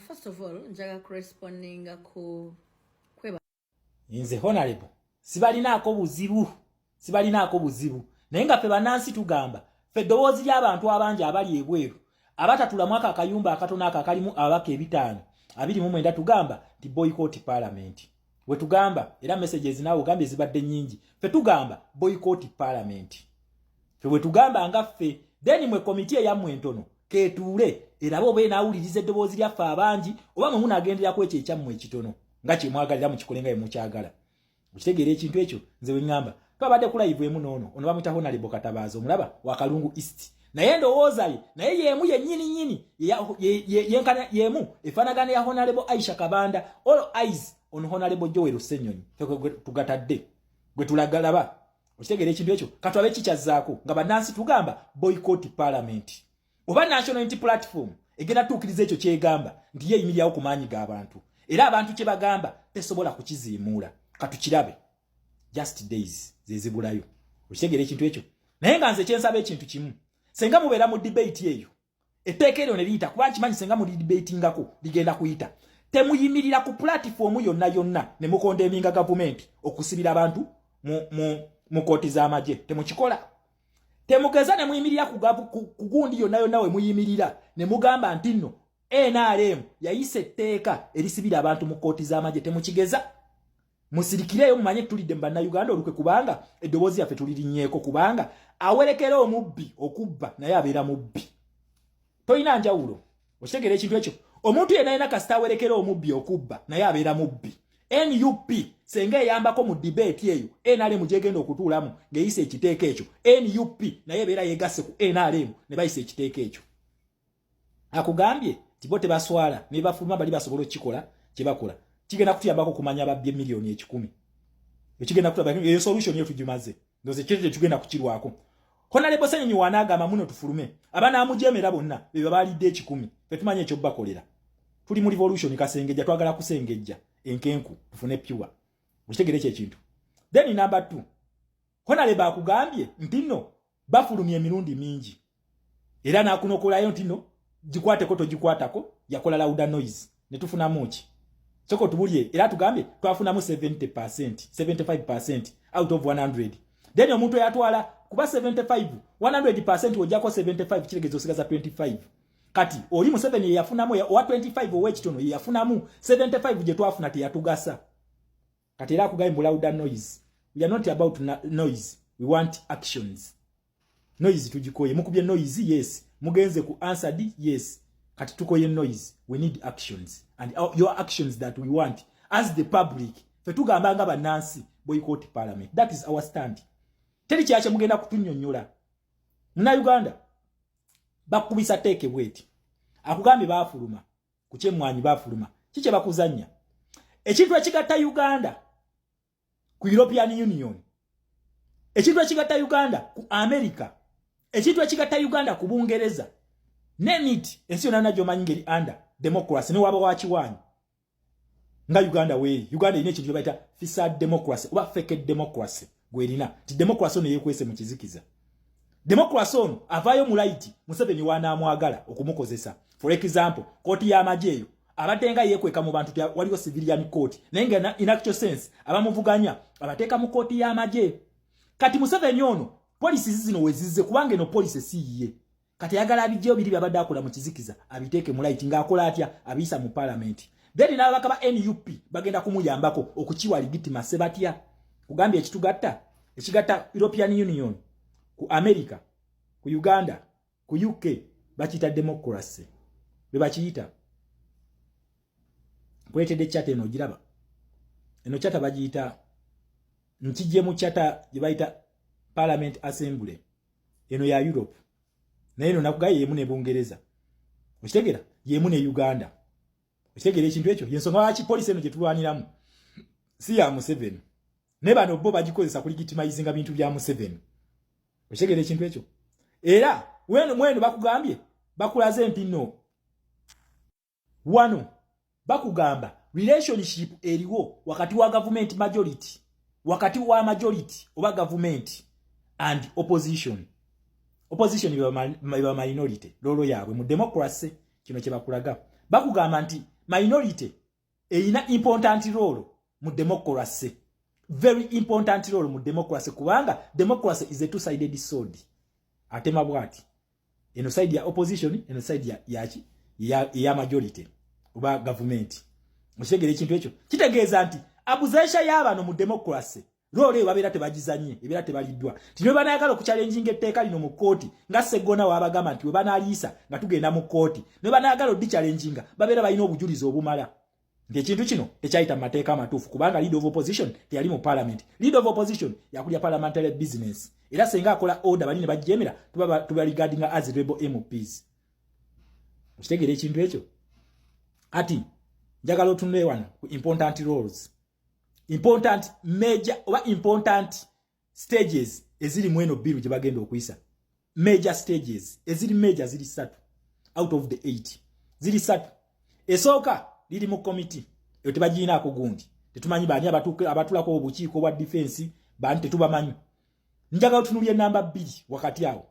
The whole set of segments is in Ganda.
First of all, njaga corresponding ku kweba. Inze honorable. Sibalinaako buzibu. Naye nga ffe bannansi tugamba. Ffe eddoboozi ly'abantu abangi abali ebweru. Abatatula mwaka akayumba akatono akakalimu abaka ebitaano. 29 tugamba nti boycott parliament. We tugamba era messages nawe ugambye zibadde nnyingi. Ffe tugamba boycott parliament. Ffe we tugamba nga ffe then mwe komiti yammwe entono ketuule era bo beenawuliriza eddoboozi lyaffe abangi oba mwe munaagendera ku ekyo ekyammwe ekitono nga kye mwagalira mu kikolenga mukyagala. Okitegeera ekintu ekyo nze we ngamba twabadde ku live emu noono ono bamuyita Honorable Katabaazi omulaba wa Kalungu East naye ndowooza ye naye yeemu yennyini yenkana yeemu efaanagana ya Honorable Aisha Kabanda all eyes on Honorable Joel Ssenyonyi tugatadde gwe tulagalaba. Okitegeera ekintu ekyo katwabe kikyazaako nga bannansi tugamba boycott parliament oba national unity platform egenda tuukiriza ekyo kyegamba nti yeeyimirirawo ku maanyi g'abantu era abantu kye bagamba tesobola kukiziimuula katukirabe just days zezibulayo. Okitegeera ekintu ekyo naye nga nze kyensaba ekintu kimu senga mubeera mu debate eyo etteeka eryo ne liyita kuba nkimanyi senga muli debatingako ligenda kuyita temuyimirira ku platform yonna ne mukondeminga gavumenti okusibira abantu mu kooti z'amagye temukikola. Temugeza ne muyimirira ku gundi yonna we muyimirira ne mugamba nti nno NRM yayise etteeka erisibira abantu mu kooti z'amagye temukigeza. Musirikireyo mumanye tulidde mu bannayuganda olukwe kubanga eddoboozi yaffe tulirinyeeko kubanga awerekera omubbi okubba naye abeera mubbi. Toyina njawulo. Okitegeera ekintu ekyo omuntu yenna kasita awerekera omubbi okubba naye abeera mubbi. NUP senga eyambako mu debate eyo NRM gyegenda okutuulamu ng'eyise ekiteeka ekyo NUP naye beera yegasse ku NRM ne bayise ekiteeka ekyo. Akugambye tibo tebaswala ne bafuluma bali basobola okukikola kye bakola kigenda kutuyambako kumanya babbye milioni 10. Ekigenda kutuyamba eyo solution yetu gimaze ndoze kye tugenda kukirwako. Honorable Ssenyonyi wanaagamba muno tufulume abanaamujeemera bonna be babalidde 10 fe tumanye ekyo bakolera. Tuli mu revolution kasengejja twagala kusengejja enkenku tufune pure. Okitegeera ekintu. Then number 2 Honorable akugambye nti nno bafulumye emirundi mingi era naakunokolayo nti nno gikwateko togikwatako yakola louder noise ne tufuna muki soko tubulye era tugambye twafunamu 75% out of 100. Then omuntu yatwala kuba 75 100% ojjako 75 kiregezo osigaza 25. Kati oli mu 7 ye yafunamu owa 25 owekitono ye yafunamu 75 gye twafuna teyatugasa. Kati era akugambye louder noise. We are not about noise, we want actions. Noise tujikoye mukubye noise yes mugenze ku answered yes kati tukoye noise we need actions and your actions that we want as the public fe tugamba nga bannansi boycott parliament. That is our stand. Teri kyache mugenda kutunnyonnyola muna Uganda bakubisa teke bweti akugambye baafuluma kuche mwanyi baafuluma kiche bakuzanya ekintu ekigatta Uganda ku European Union, ekintu ekigatta Uganda ku America, ekintu ekigatta Uganda ku Bungereza. Name it ensi yonna najjo manyi ngeri under democracy ne waba wakiwanyi nga Uganda we Uganda ine ekintu baita fisad democracy oba fake democracy gwerina ti democracy ono yekwese mu kizikiza. Democracy ono avayo mu right Museveni wanaamwagala okumukozesa. For example kooti ya majeyo abatenga yekweka mu bantu waliwo civilian court naye in actual sense abamuvuganya abateeka mu kooti ya maje. Kati Museveni ono policy zino wezizze kubanga no policy siye kati yagala abijjo biri byabadde akola mu kizikiza abiteeke mu light ngaakola atya abisa mu parliament. Then n'abaka ba NUP bagenda kumuyambako okukiwa legitimacy batya kugambye ekitugatta European Union ku America ku Uganda ku UK bakita democracy be bakiyita kwetede chata eno giraba eno chata bagiyita nkijje mu chata gye bayita Parliament Assembly eno ya Europe naye eno nakugaye yemu ne Bungereza okitegera yemu ne Uganda okitegera ekintu ekyo yensonga lwaki police eno gye tulwaniramu si ya Museveni ne bano bo bagikozesa kuligitimizinga bintu bya Museveni okitegera ekintu ekyo era mwenu bakugambye bakulaze nti no wano bakugamba relationship eriwo wakati wa government majority wakati wa majority oba government and opposition iba minority lolo yaabwe mu democracy kino kye bakulaga bakugamba nti minority eyina important role mu democracy. Very important role mu democracy kubanga democracy is a two-sided sword. Atema bwati. Eno side ya opposition, eno side ya majority. Oba government. Mushegere ekintu ekyo. Kitegeeza nti abuzesha y'abano mu democracy. Role babera tebagizanye, ebera tebaliddwa. Tinwe banayagala okuchallenging etteeka lino mu kooti, nga Segona wabagamba nti we banaliisa nga tugenda mu kooti. Ne banayagala oddi challenginga, babera balina obujulizi obumala. Nti ekintu kino tekyayita mu mateeka amatuufu kubanga leader of opposition teyali mu parliament. Leader of opposition yakulya parliamentary business. Era senga akola order bali ne bajemera tuba regarding as rebel MPs. Mukitegere ekintu ekyo. Ati njagala otunule wano ku important roles. Important major oba important stages eziri mweno biru gye bagenda okuyisa. Major stages eziri major ziri 3 out of the 8. Ziri 3. Esooka liri mu committee eyo tebaginaako gundi. Tetumanyi bani abatulako obukiiko bwa defense bani tetubamanyi. Njagala otunulye namba 2 wakati awo.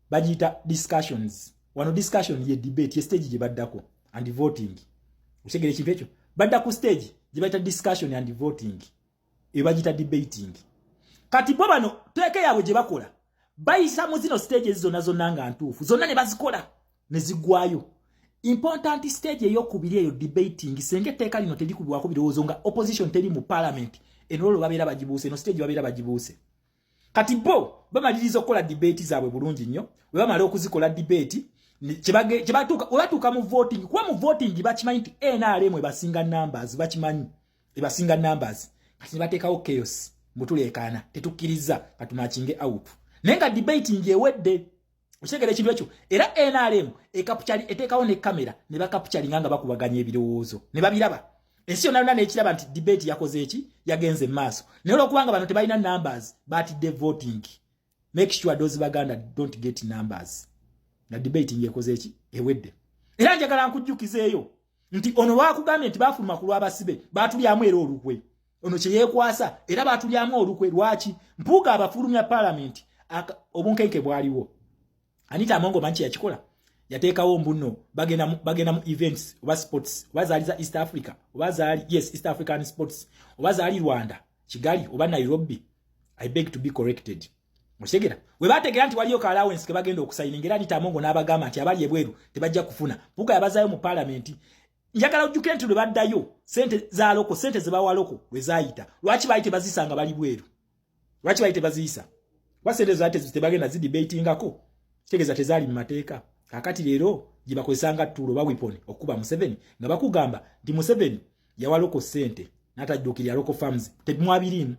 Bagiyita discussions. Wano discussion ye debate ye stage gye baddako and voting. Ushegere ekintu ekyo. Badda ku stage jibaita discussion and voting. Ebagita debating. Kati bo bano teke yawe gye bakola. Bayisa mu zino stages zonna nga ntuufu. Zonna ne bazikola ne zigwayo. Important stage ey'okubiri eyo debating senge teka lino terikubwako birowoozo nga opposition teri mu parliament. Enolo babeera bagibuuse no stage babeera bagibuuse. Kati bo bamaliriza okukola debate zaabwe bulungi nnyo. We bamala okuzikola debate Olatuuka mu voting, kuba mu voting bakimanyi nti NRM ebasinga numbers, bakimanyi ebasinga numbers. Kati bateekawo chaos, mutulekaana, tetukkiriza katumakinge out. Naye nga debating ewedde, okitegera ekintu ekyo, era NRM eteekawo ne kamera ne bakapucalinga nga bakubaganya ebirowoozo. Ne babiraba. Ensi yonna n'ekiraba nti debate yakoze eki, yagenze maaso. Naye olwokubanga bano tebalina numbers, batidde voting. Make sure those Baganda don't get numbers. Na debating yekoze eki ewedde. Era njagala nkujjukizeeyo nti ono lwakugambye nti bafuluma ku lw'abasibe batulyamu era olukwe. Ono kye yeekwasa era batulyamu olukwe lwaki mpuuga abafulumya parliament obunkenke bwaliwo. Anita Amongo manchi yakikola yateekawo mbuno bagenda mu events oba sports oba zaali za East Africa oba zaali East African sports oba zaali Rwanda Kigali oba Nairobi. I beg to be corrected. Mushegera we bategera nti waliyo ka allowance ke bagenda okusayiningira Anita Amongo n'abagamba nti abali ebweru tebajja kufuna puka yabazayo mu parliament. Njagala ojjukire nti lwe baddayo sente za loko sente zebawa loko we zaayita lwaki bayite bazisanga bali bweru lwaki bayite baziyisa wa sente zaate zitebagenda zi debatingako kitegeza tezaali mu mateeka kakati leero gibakozesanga tulo ba weapon okuba Museveni nga bakugamba nti Museveni yawa loko sente n'atajjukirya loko farms tebimwabirimu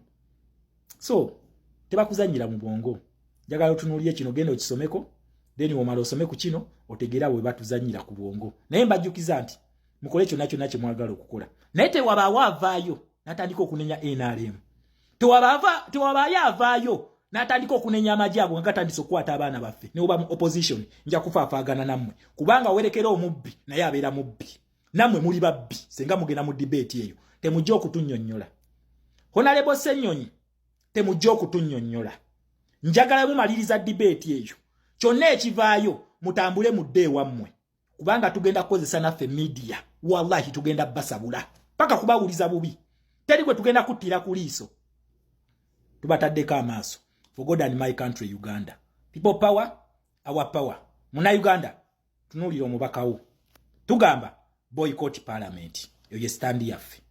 so tebakuzanyira mu bwongo. Njagala otunuulye kino genda okisomeko then omala osome ku kino otegeera bwe batuzanyira ku bwongo. Naye mbajjukiza nti mukole kyonna kyonna kye mwagala okukola. Naye tewabaawo avaayo n'atandika okunenya NRM. Tewabaayo avaayo n'atandika okunenya amagye ago nga gatandise okukwata abaana baffe ne oba mu opposition nja kufaafaagana nammwe kubanga werekera omubbi naye abeera mubbi. Nammwe muli babbi senga mugenda mu debate eyo temujja okutunnyonnyola. Honorable Ssenyonyi temujja okutunnyonnyola. Njagala mumaliriza debate eyo. Kyonna ekivaayo mutambule mudde ewammwe. Kubanga tugenda kukozesa naffe media. Wallahi tugenda basabula. Paka kubawuliza bubi. Teri gwe tugenda kuttira ku liiso. Tubataddeko amaaso. For God and my country Uganda. People power, our power. Muna Uganda, tunuulira omubaka wo. Tugamba boycott parliament. Eyo ye stand yaffe.